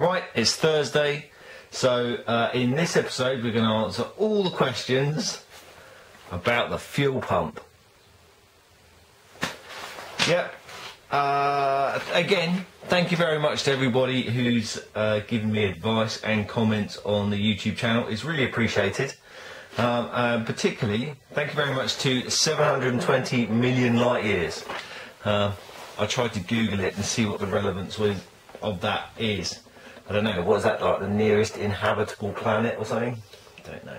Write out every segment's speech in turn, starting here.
Right, it's Thursday, so in this episode we're going to answer all the questions about the fuel pump. Yep. Again, thank you very much to everybody who's given me advice and comments on the YouTube channel. It's really appreciated. Particularly, thank you very much to 720 million light years. I tried to Google it and see what the relevance of that is. I don't know, what is that, like the nearest inhabitable planet or something? Don't know.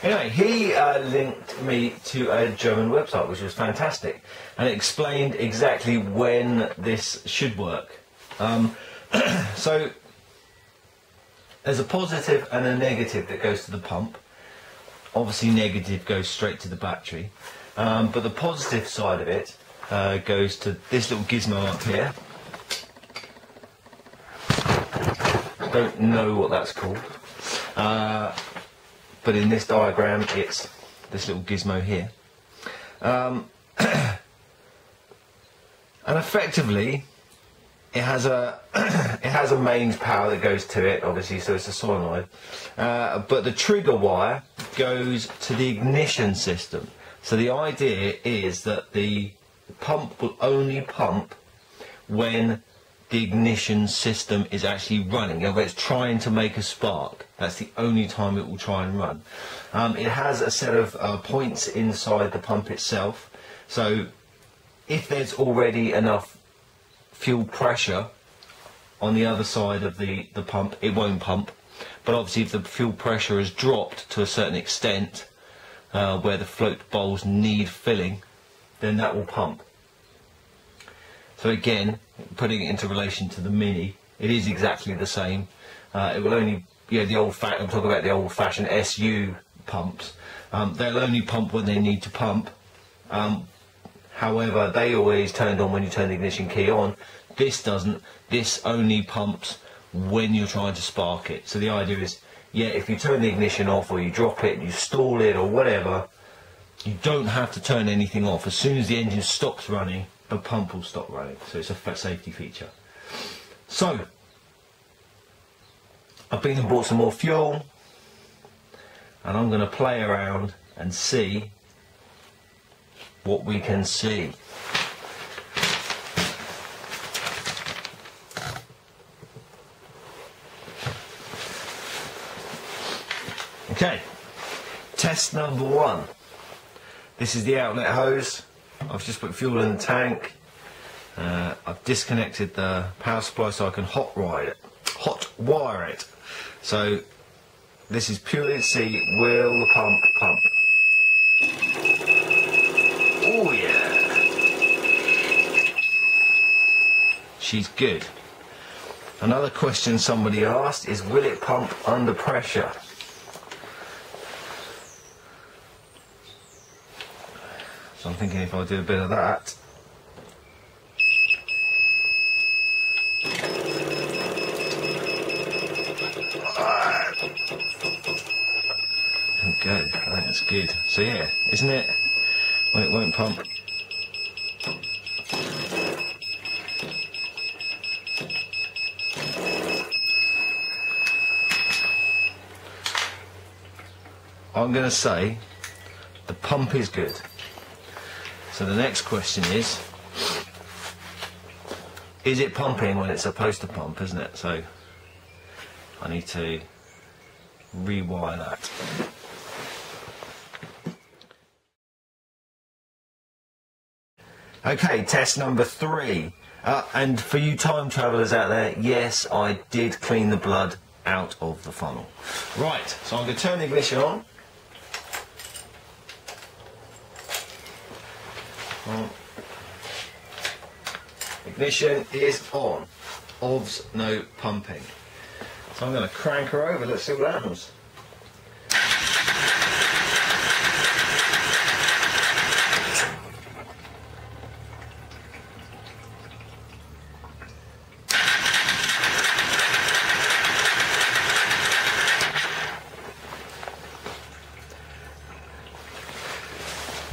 Anyway, he linked me to a German website, which was fantastic, and it explained exactly when this should work. So, there's a positive and a negative that goes to the pump. Obviously, negative goes straight to the battery, but the positive side of it goes to this little gizmo up here. Don't know what that's called, but in this diagram it's this little gizmo here, and effectively it has a mains power that goes to it, obviously, so it's a solenoid, but the trigger wire goes to the ignition system. So the idea is that the pump will only pump when the ignition system is actually running. If it's trying to make a spark, that's the only time it will try and run. It has a set of points inside the pump itself, so if there's already enough fuel pressure on the other side of the pump, it won't pump. But obviously if the fuel pressure has dropped to a certain extent where the float bowls need filling, then that will pump. So again, putting it into relation to the Mini, it is exactly the same. It will only, I'm talking about the old-fashioned SU pumps. They'll only pump when they need to pump. However, they always turned on when you turn the ignition key on. This doesn't. This only pumps when you're trying to spark it. So the idea is, yeah, if you turn the ignition off or you drop it, you stall it or whatever, you don't have to turn anything off. As soon as the engine stops running, the pump will stop running, so it's a safety feature. So, I've been and bought some more fuel, and I'm going to play around and see what we can see. Okay, test number one. This is the outlet hose. I've just put fuel in the tank. I've disconnected the power supply so I can hot wire it. So this is purely to see, will the pump pump? Oh yeah, she's good. Another question somebody asked is, will it pump under pressure? So I'm thinking if I do a bit of that. Okay, I think that's good. So yeah, isn't it? When it won't pump. I'm going to say the pump is good. So the next question is it pumping when it's supposed to pump, isn't it? So I need to rewire that. Okay, test number 3. And for you time travelers out there, yes, I did clean the blood out of the funnel. Right, so I'm going to turn the ignition on. Ignition is on. OBS, no pumping. So I'm going to crank her over. Let's see what happens.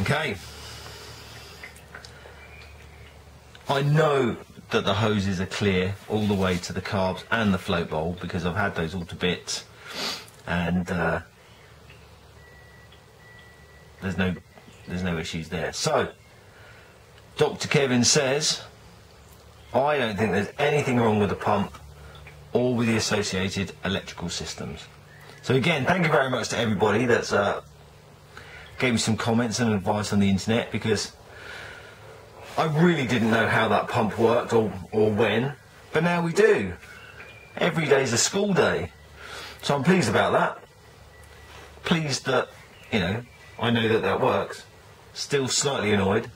Okay. I know that the hoses are clear all the way to the carbs and the float bowl because I've had those all to bits, and there's no issues there. So Dr. Kevin says I don't think there's anything wrong with the pump or with the associated electrical systems. So again, thank you very much to everybody that's gave me some comments and advice on the internet, because I really didn't know how that pump worked or when, but now we do. Every day's a school day. So I'm pleased about that. Pleased that, you know, I know that that works. Still slightly annoyed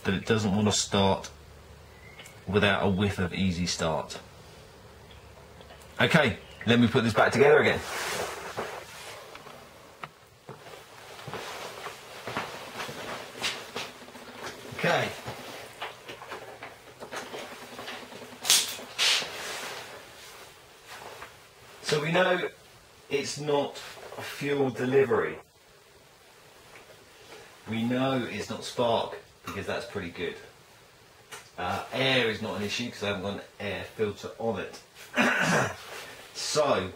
that it doesn't want to start without a whiff of easy start. Okay, let me put this back together again. Okay. So we know it's not a fuel delivery. We know it's not spark, because that's pretty good. Air is not an issue because I haven't got an air filter on it. So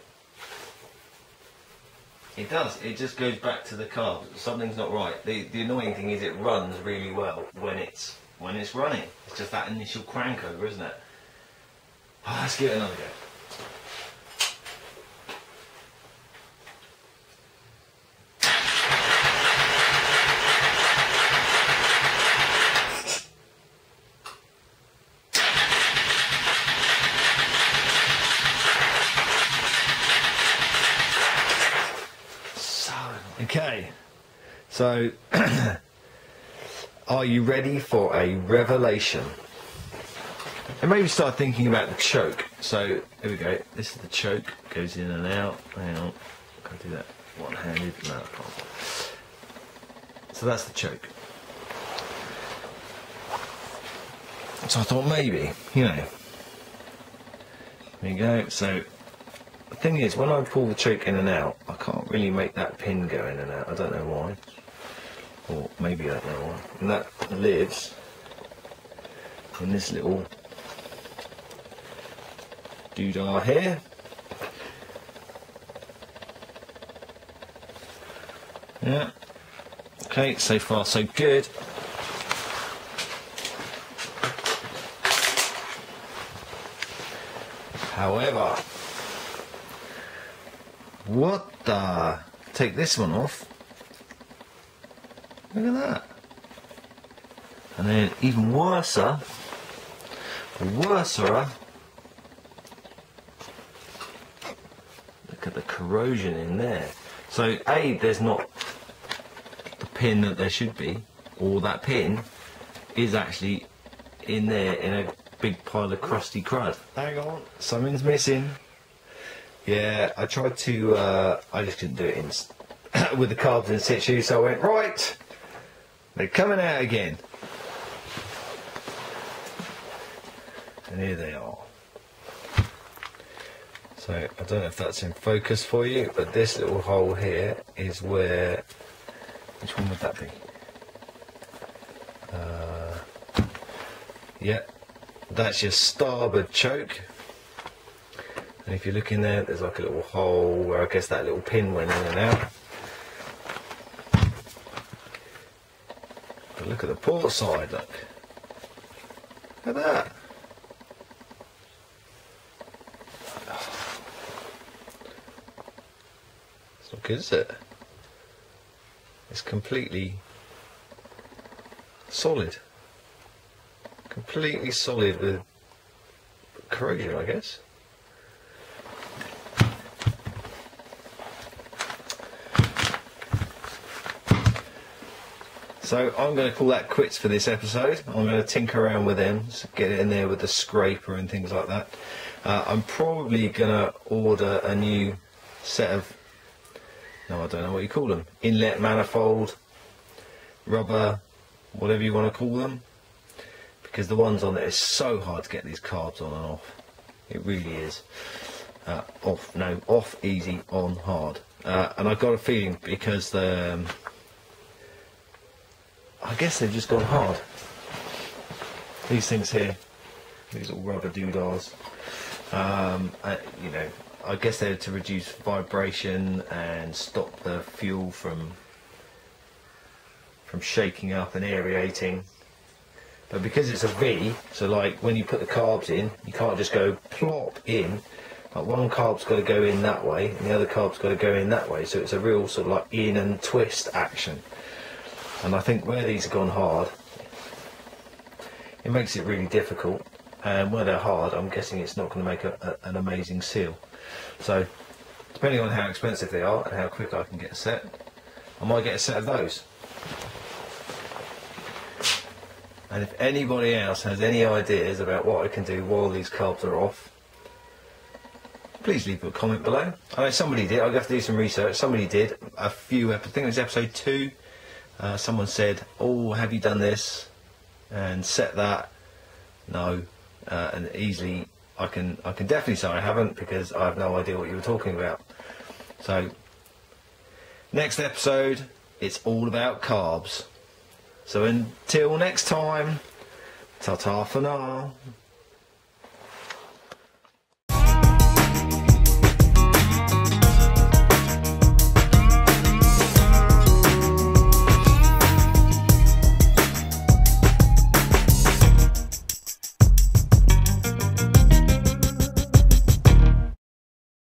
it just goes back to the carb. Something's not right. The annoying thing is it runs really well when it's running. It's just that initial crank over, isn't it? Oh, let's give it another go. Okay, so are you ready for a revelation? And maybe start thinking about the choke. So here we go. This is the choke. Goes in and out. Hang on. Can I do that one-handed? No, I can't. So that's the choke. So I thought maybe, you know. There you go. So the thing is, when I pull the choke in and out, I can't really make that pin go in and out. I don't know why. Or maybe I don't know why. And that lives in this little doodah here. Yeah. Okay, so far so good. However, what the? Take this one off. Look at that. And then even worser, look at the corrosion in there. So A, there's not the pin that there should be, or that pin is actually in there in a big pile of crusty crud. Hang on, something's missing. Yeah, I tried to, I just couldn't do it in with the carbs in situ, so I went, right, they're coming out again. And here they are. So, I don't know if that's in focus for you, but this little hole here is where, which one would that be? Yeah, that's your starboard choke. And if you look in there, there's like a little hole where I guess that little pin went in and out. But look at the port side, look. Look at that. good, is it? It's completely solid. Completely solid with corrosion, I guess. So I'm going to call that quits for this episode. I'm going to tinker around with them, get it in there with the scraper and things like that. I'm probably going to order a new set of, no, I don't know what you call them, inlet manifold, rubber, whatever you want to call them, because the ones on there is so hard to get these carbs on and off. It really is. Off easy, on hard. And I've got a feeling because I guess they've just gone hard. These things here, these little rubber doodahs, you know, I guess they're to reduce vibration and stop the fuel from shaking up and aerating. But because it's a V, so like when you put the carbs in, you can't just go plop in. Like one carb's got to go in that way, and the other carb's got to go in that way. So it's a real sort of like in and twist action. And I think where these have gone hard, it makes it really difficult. And where they're hard, I'm guessing it's not going to make an amazing seal. So, depending on how expensive they are and how quick I can get a set, I might get a set of those. And if anybody else has any ideas about what I can do while these carbs are off, please leave a comment below. I know somebody did, I'll have to do some research, somebody did a few, I think it was episode 2. Someone said, oh, have you done this and set that? No, and easily I can definitely say I haven't, because I have no idea what you were talking about. So next episode, it's all about carbs. So until next time, ta-ta for now.